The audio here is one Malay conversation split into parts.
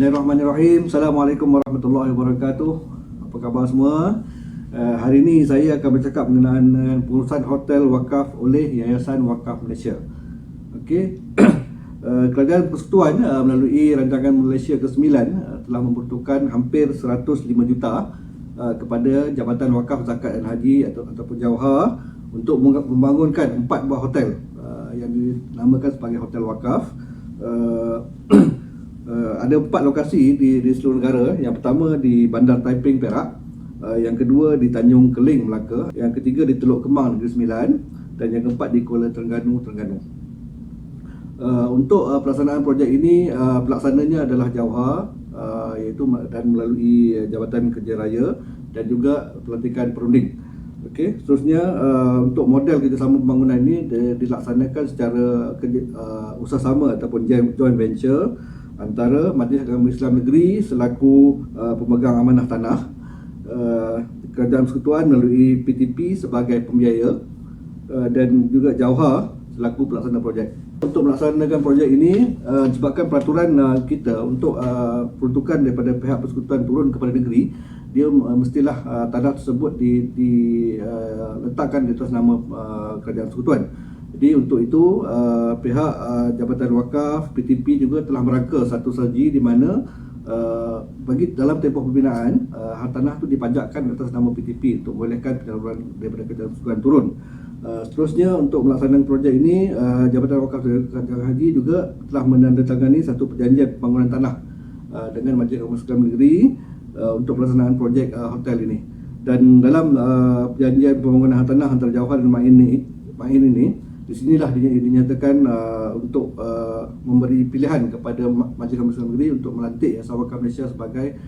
Bismillahirrahmanirrahim. Assalamualaikum warahmatullahi wabarakatuh. Apa khabar semua? Hari ini saya akan bercakap mengenai pengurusan hotel wakaf oleh Yayasan Wakaf Malaysia. Okey. Kerajaan Persekutuan melalui rancangan Malaysia ke-9 telah memperuntukkan hampir 105 juta kepada Jabatan Wakaf Zakat dan Haji ataupun Jawha untuk membangunkan 4 buah hotel yang dinamakan sebagai hotel wakaf. Ada 4 lokasi di seluruh negara. Yang pertama di Bandar Taiping, Perak, yang kedua di Tanjung Keling, Melaka, yang ketiga di Teluk Kemang, Negeri Sembilan, dan yang keempat di Kuala Terengganu. Untuk pelaksanaan projek ini, pelaksananya adalah Jawha, iaitu dan melalui Jabatan Kerja Raya dan juga pelantikan perunding. Okey, seterusnya untuk model kerjasama pembangunan ini dilaksanakan secara usaha-sama ataupun joint venture antara Majlis Agama Islam Negeri selaku pemegang amanah tanah, Kerajaan Persekutuan melalui PTP sebagai pembiaya, dan juga Jawha selaku pelaksana projek. Untuk melaksanakan projek ini, disebabkan peraturan kita untuk peruntukan daripada pihak persekutuan turun kepada negeri, dia mestilah tanah tersebut diletakkan di atas nama Kerajaan Persekutuan. Jadi untuk itu pihak Jabatan Wakaf PTP juga telah merangka satu strategi di mana bagi dalam tempoh pembinaan hartanah itu dipajakkan atas nama PTP untuk membolehkan penyaluran daripada Kerajaan Persekutuan turun. Seterusnya untuk melaksanakan projek ini, Jabatan Wakaf dan Haji juga telah menandatangani satu perjanjian pembangunan tanah dengan Majlis Agama Islam Negeri untuk pelaksanaan projek hotel ini. Dan dalam perjanjian pembangunan tanah antara Jawha dan Main ini, di sinilah dinyatakan untuk memberi pilihan kepada Majlis Agama Islam Negeri untuk melantik Yayasan Wakaf Malaysia sebagai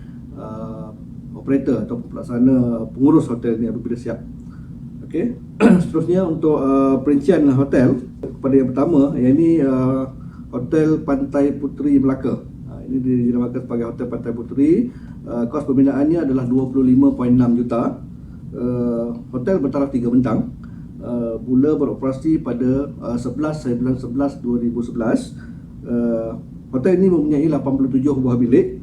operator atau pelaksana pengurus hotel ini apabila siap. Okey. Seterusnya untuk perincian hotel, kepada yang pertama, iaitu Hotel Pantai Puteri Melaka. Ini dinamakan sebagai Hotel Pantai Puteri. Kos pembinaannya adalah 25.6 juta. Hotel bertaraf 3 bintang. Mula beroperasi pada 11/11/2011. Hotel ini mempunyai 87 buah bilik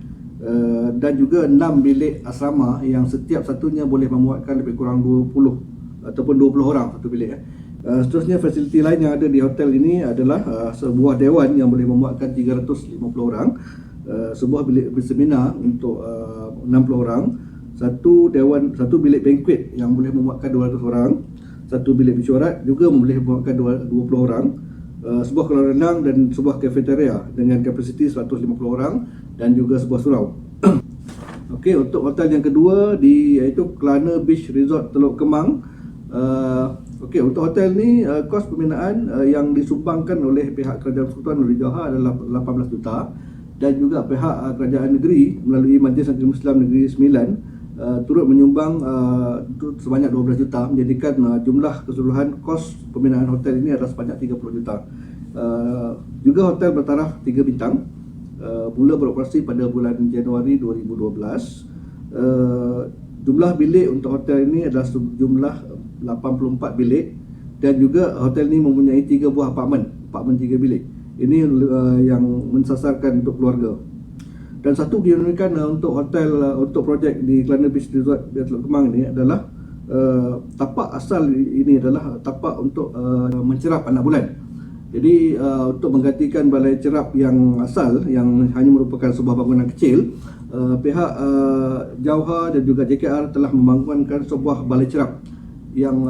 dan juga 6 bilik asrama yang setiap satunya boleh memuatkan lebih kurang 20 ataupun 20 orang satu bilik. Seterusnya fasiliti lain yang ada di hotel ini adalah sebuah dewan yang boleh memuatkan 350 orang, sebuah bilik berseminar untuk 60 orang, satu bilik banquet yang boleh memuatkan 200 orang, satu bilik mesyuarat juga boleh memuatkan 20 orang, sebuah kolam renang dan sebuah kafeteria dengan kapasiti 150 orang dan juga sebuah surau. Okey, untuk hotel yang kedua iaitu Kelana Beach Resort Teluk Kemang. Okey, untuk hotel ni kos pembinaan yang disumbangkan oleh pihak Kerajaan Persekutuan melalui Jawha adalah 18 juta, dan juga pihak Kerajaan Negeri melalui Majlis Agama Islam Negeri Sembilan turut menyumbang sebanyak 12 juta, menjadikan jumlah keseluruhan kos pembinaan hotel ini adalah sebanyak 30 juta. Juga hotel bertaraf 3 bintang, mula beroperasi pada bulan Januari 2012. Jumlah bilik untuk hotel ini adalah jumlah 84 bilik, dan juga hotel ini mempunyai 3 buah apartmen 3 bilik. Ini yang mensasarkan untuk keluarga. Dan satu keunikan untuk hotel untuk projek di Kelana Beach Resort di Teluk Kemang ini adalah tapak asal ini adalah tapak untuk mencerap anak bulan. Jadi untuk menggantikan balai cerap yang asal yang hanya merupakan sebuah bangunan kecil, pihak Jawha dan juga JKR telah membangunkan sebuah balai cerap yang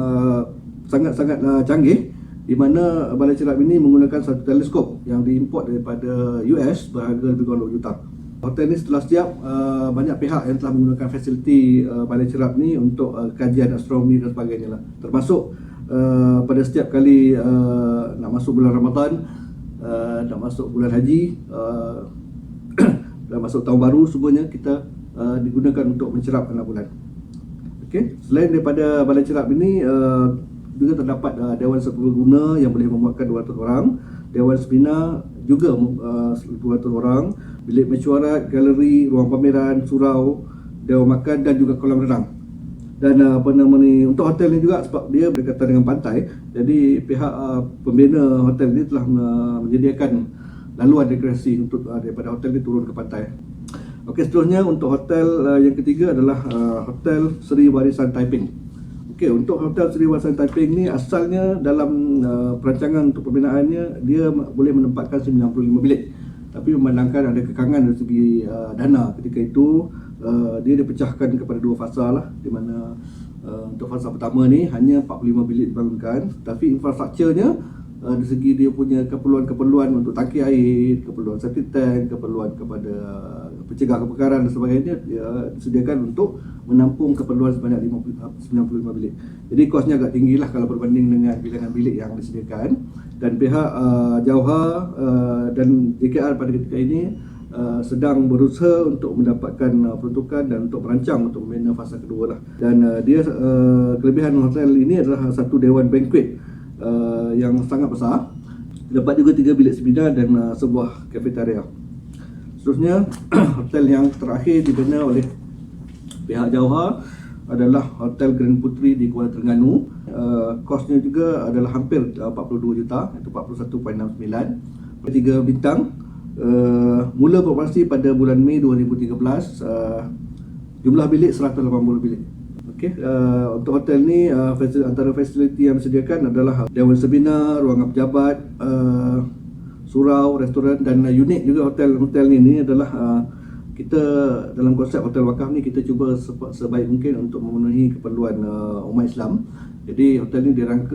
sangat-sangat canggih, di mana balai cerap ini menggunakan satu teleskop yang diimport daripada US berharga lebih kurang 2 juta. Hotel ini setelah siap, banyak pihak yang telah menggunakan fasiliti balai cerap ni untuk kajian astronomi dan sebagainya lah. Termasuk pada setiap kali nak masuk bulan Ramadan, nak masuk bulan haji, dan masuk tahun baru, semuanya kita digunakan untuk mencerap anak bulan. Okay. Selain daripada balai cerap ini, juga terdapat Dewan Serbaguna yang boleh memuatkan 200 orang, Dewan Seminar juga 200 orang, bilik mesyuarat, galeri, ruang pameran, surau, dewan makan dan juga kolam renang. Dan untuk hotel ni juga, sebab dia berdekatan dengan pantai, jadi pihak pembina hotel ni telah menyediakan laluan rekreasi untuk daripada hotel ni turun ke pantai. Okey, seterusnya untuk hotel yang ketiga adalah Hotel Seri Warisan Taiping. Okey, untuk Hotel Seri Warisan Taiping ni asalnya dalam perancangan untuk pembinaannya dia boleh menempatkan 95 bilik. Tapi memandangkan ada kekangan dari segi dana ketika itu, dia dipecahkan kepada dua fasa lah, di mana untuk fasa pertama ni hanya 45 bilik dibangunkan, tapi infrastrukturnya dari segi dia punya keperluan-keperluan untuk tangki air, keperluan septic tank, keperluan kepada pencegah kebakaran dan sebagainya, dia disediakan untuk menampung keperluan sebanyak 95 bilik. Jadi kosnya agak tinggi lah kalau berbanding dengan bilangan bilik yang disediakan. Dan pihak Jauha dan JKR pada ketika ini sedang berusaha untuk mendapatkan peruntukan dan untuk merancang untuk membina fasa kedua lah. Dan dia kelebihan hotel ini adalah satu dewan banquet yang sangat besar. Dapat juga 3 bilik seminar dan sebuah kafetaria. Seterusnya hotel yang terakhir dibina oleh pihak Jauha adalah Hotel Grand Putri di Kuala Terengganu. Kosnya juga adalah hampir 42 juta, iaitu 41.69. 3 bintang. Mula beroperasi pada bulan Mei 2013. Jumlah bilik 180 bilik. Okey, untuk hotel ni antara fasiliti yang disediakan adalah dewan seminar, ruangan pejabat, surau, restoran, dan unik juga hotel ni adalah kita dalam konsep hotel wakaf ni kita cuba sebaik mungkin untuk memenuhi keperluan umat Islam. Jadi hotel ni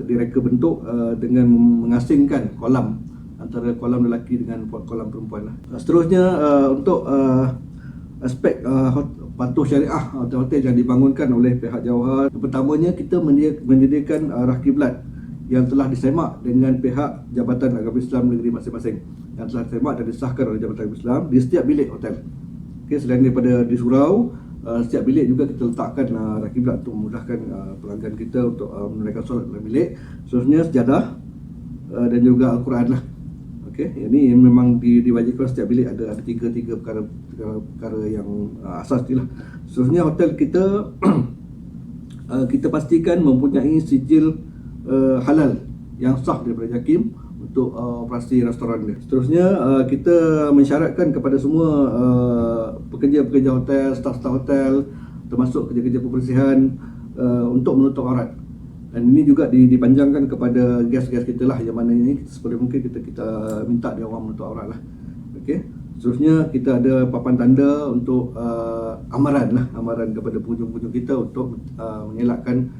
direka bentuk dengan mengasingkan kolam antara kolam lelaki dengan kolam perempuan lah. Seterusnya untuk aspek patuh syariah hotel-hotel yang dibangunkan oleh pihak Jauha. Pertamanya kita menyediakan arah kiblat yang telah disemak dengan pihak Jabatan Agama Islam negeri masing-masing, yang telah disemak dan disahkan oleh Jabatan Agama Islam di setiap bilik hotel. Okay, selain daripada di surau, setiap bilik juga kita letakkan arah kiblat untuk memudahkan pelanggan kita untuk menunaikan solat dalam bilik. Seterusnya sejadah dan juga Al-Quran lah. Okay, ini memang diwajibkan setiap bilik ada tiga perkara yang asas lah. Seterusnya hotel kita kita pastikan mempunyai sijil halal yang sah daripada JAKIM untuk operasi restoran dia. Seterusnya kita mensyaratkan kepada semua pekerja-pekerja hotel, staf-staf hotel, termasuk kerja-kerja pembersihan untuk menutup aurat. Dan ini juga dipanjangkan kepada guest-guest kita lah, yang mana ini sebelum mungkin kita minta dia orang menutup aurat lah. Okey. Seterusnya kita ada papan tanda untuk amaran kepada pengunjung-pengunjung kita untuk mengelakkan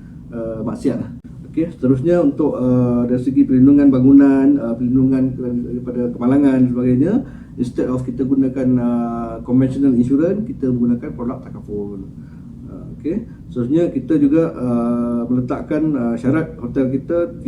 maksiat lah. Okay, seterusnya untuk dari segi perlindungan bangunan, perlindungan daripada kemalangan dan sebagainya, instead of kita gunakan conventional insurance, kita menggunakan produk takaful. Okay, seterusnya kita juga meletakkan syarat hotel kita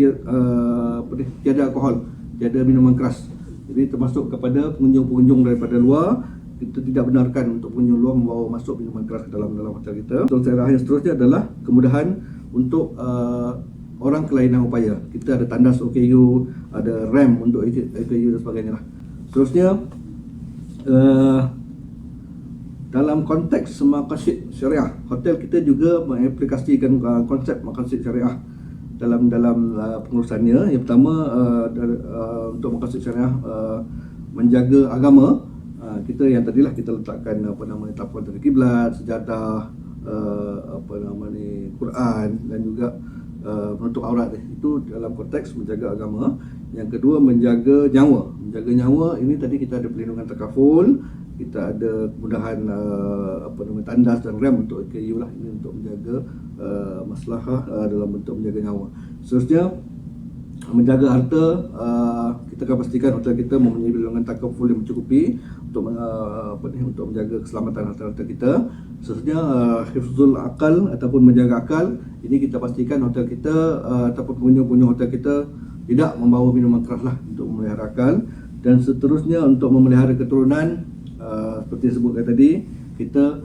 tiada alkohol, tiada minuman keras. Jadi termasuk kepada pengunjung-pengunjung daripada luar, kita tidak benarkan untuk pengunjung luar membawa masuk minuman keras ke dalam hotel kita. Yang seterusnya adalah kemudahan untuk orang kelainan upaya. Kita ada tandas OKU, ada ramp untuk OKU dan sebagainya lah. Seterusnya dalam konteks maqasid syariah, hotel kita juga mengaplikasikan konsep maqasid syariah dalam pengurusannya. Yang pertama untuk maqasid syariah menjaga agama, kita yang tadilah kita letakkan tapuan dari kiblat, sejadah, Quran dan juga menutup aurat. Itu dalam konteks menjaga agama. Yang kedua menjaga nyawa. Menjaga nyawa ini tadi kita ada perlindungan takaful, kita ada kemudahan tandas dan rem untuk OKU lah, ini untuk menjaga maslahah dalam bentuk menjaga nyawa. Seterusnya menjaga harta, kita akan pastikan hotel kita mempunyai perlindungan takaful yang mencukupi untuk menjaga keselamatan harta-harta kita. Seterusnya hifzul akal ataupun menjaga akal, ini kita pastikan hotel kita ataupun pengunjung-pengunjung hotel kita tidak membawa minuman keras lah untuk memelihara akal. Dan seterusnya untuk memelihara keturunan, seperti disebutkan tadi, kita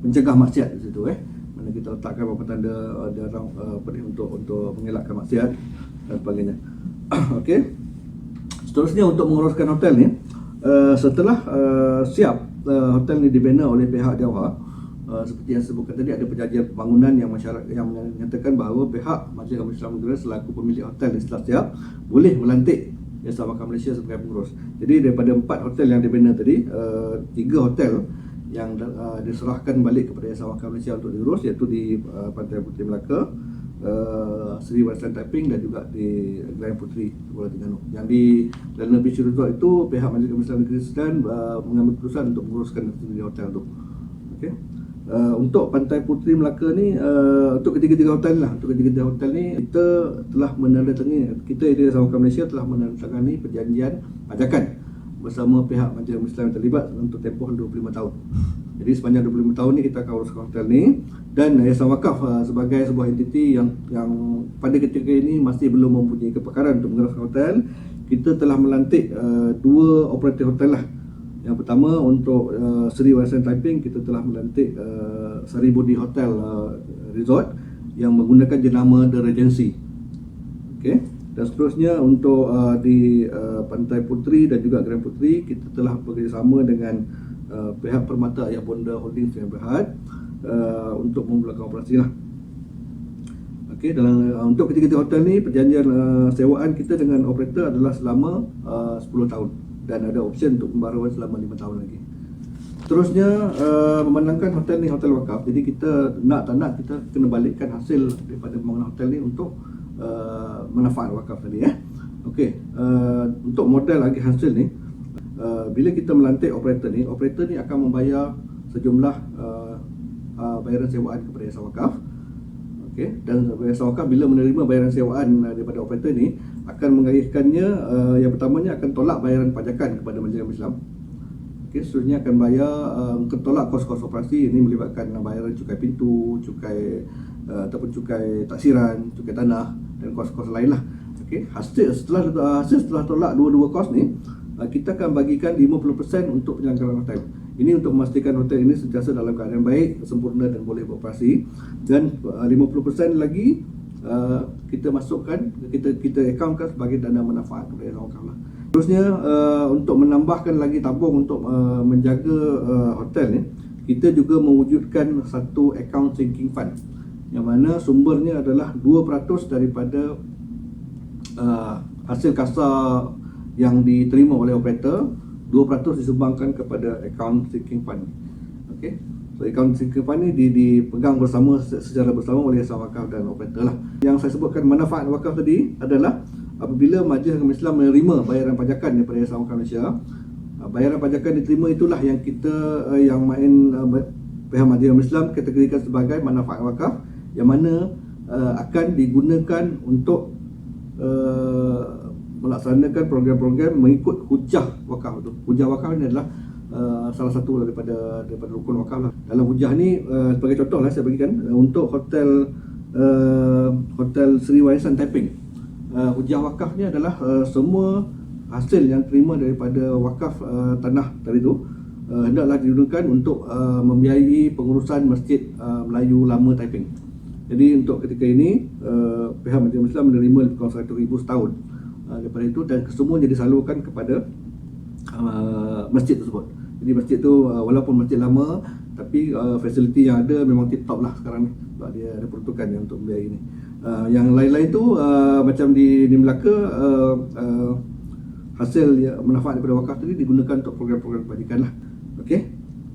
mencegah maksiat di situ, mana kita letakkan beberapa tanda untuk mengelakkan maksiat dan sebagainya. Okey. Seterusnya untuk menguruskan hotel ni, setelah siap hotel ni dibina oleh pihak Jauha, seperti yang disebutkan tadi, ada perjanjian pembangunan yang menyatakan bahawa pihak Majlis Agama Islam Negara selaku pemilik hotel ni setelah siap boleh melantik Jasa Wakaf Malaysia sebagai pengurus. Jadi daripada 4 hotel yang dibina tadi, 3 hotel yang diserahkan balik kepada Jasa Wakaf Malaysia untuk diurus, iaitu di Pantai Puteri Melaka, Seri Warisan Taiping dan juga di Grand Puteri Kuala Terengganu. Yang di Lana Beach Resort itu pihak Majlis Kemiskinan Negeri Sembilan mengambil keputusan untuk menguruskan di hotel itu. Okey. Untuk Pantai Puteri Melaka ni, untuk ketiga-tiga hotel lah, untuk ketiga-tiga hotel ni kita telah menandatangani, kita di Jasa Wakaf Malaysia telah menandatangani perjanjian pajakan bersama pihak Majlis Kemiskinan terlibat untuk tempoh 25 tahun. Jadi sepanjang 25 tahun ni kita akan uruskan hotel ni, dan Jasa Wakaf sebagai sebuah entiti yang pada ketika ini masih belum mempunyai kepakaran untuk menguruskan hotel, kita telah melantik 2 operator hotel lah. Yang pertama untuk Seri Warisan Taiping, kita telah melantik Sari Budi Hotel Resort yang menggunakan jenama The Regency. Okey. Dan seterusnya untuk di Pantai Puteri dan juga Grand Puteri, kita telah bekerjasama dengan pihak Permata Ayah Bonda Holdings yang Berhad untuk memulakan operasi lah. Okey, dalam untuk ketiga-tiga hotel ni perjanjian sewaan kita dengan operator adalah selama 10 tahun dan ada option untuk pembaruan selama 5 tahun lagi. Terusnya memandangkan hotel ni hotel wakaf, jadi kita nak tak nak kita kena balikkan hasil daripada pembangunan hotel ni untuk manfaat wakaf tadi Okey, untuk modal lagi hasil ni, bila kita melantik operator ni akan membayar sejumlah bayaran sewaan kepada Jasa Wakaf. Okey, dan Jasa Wakaf bila menerima bayaran sewaan daripada operator ni akan mengalihkannya, yang pertamanya akan tolak bayaran pajakan kepada Majlis Islam. Okey, seterusnya akan bayar tolak kos-kos operasi, ini melibatkan bayaran cukai pintu, cukai ataupun cukai taksiran, cukai tanah dan kos-kos lain lah. Okey, hasil setelah tolak dua-dua kos ni, kita akan bagikan 50% untuk penyelenggaraan hotel. Ini untuk memastikan hotel ini sentiasa dalam keadaan baik, sempurna dan boleh beroperasi. Dan 50% lagi kita masukkan, kita akaunkan sebagai dana manfaat kepada Jasa Wakaf lah. Terusnya untuk menambahkan lagi tabung untuk menjaga hotel ni, kita juga mewujudkan satu account sinking fund, yang mana sumbernya adalah 2% daripada hasil kasa yang diterima oleh operator, 2% disumbangkan kepada account sinking fund. Okey. So account sinking fund ni dipegang bersama secara bersama oleh Jasa Wakaf dan operator lah. Yang saya sebutkan manfaat wakaf tadi adalah apabila Majlis Islam menerima bayaran pajakan daripada Jasa Wakaf Malaysia, bayaran pajakan diterima itulah yang kita pihak Majlis Islam kategorikan sebagai manfaat wakaf, yang mana akan digunakan untuk melaksanakan program-program mengikut hujah wakaf tu. Hujah wakaf ni adalah salah satu daripada rukun wakaf lah. Dalam hujah ni sebagai contoh lah saya bagikan, untuk hotel Seri Warisan Taiping, hujah wakaf ni adalah semua hasil yang terima daripada wakaf tanah tadi tu hendaklah digunakan untuk membiayai pengurusan Masjid Melayu Lama Taiping. Jadi untuk ketika ini pihak Majlis Islam menerima lebih kurang 100,000 setahun daripada itu, dan kesemuanya disalurkan kepada masjid tersebut. Jadi masjid tu walaupun masjid lama, tapi fasiliti yang ada memang tip top lah sekarang ni, sebab dia ada peruntukan yang untuk membiayai ini. Yang lain-lain tu macam di Melaka, hasil manfaat daripada wakaf tadi digunakan untuk program-program kebajikan lah. Okey.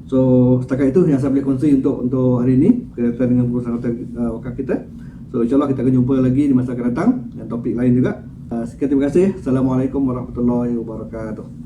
So setakat itu yang saya boleh kongsi untuk hari ini berkaitan dengan pengurusan hotel wakaf kita. So insyaAllah kita akan jumpa lagi di masa akan datang dengan topik lain juga. Sekian, terima kasih. Assalamualaikum warahmatullahi wabarakatuh.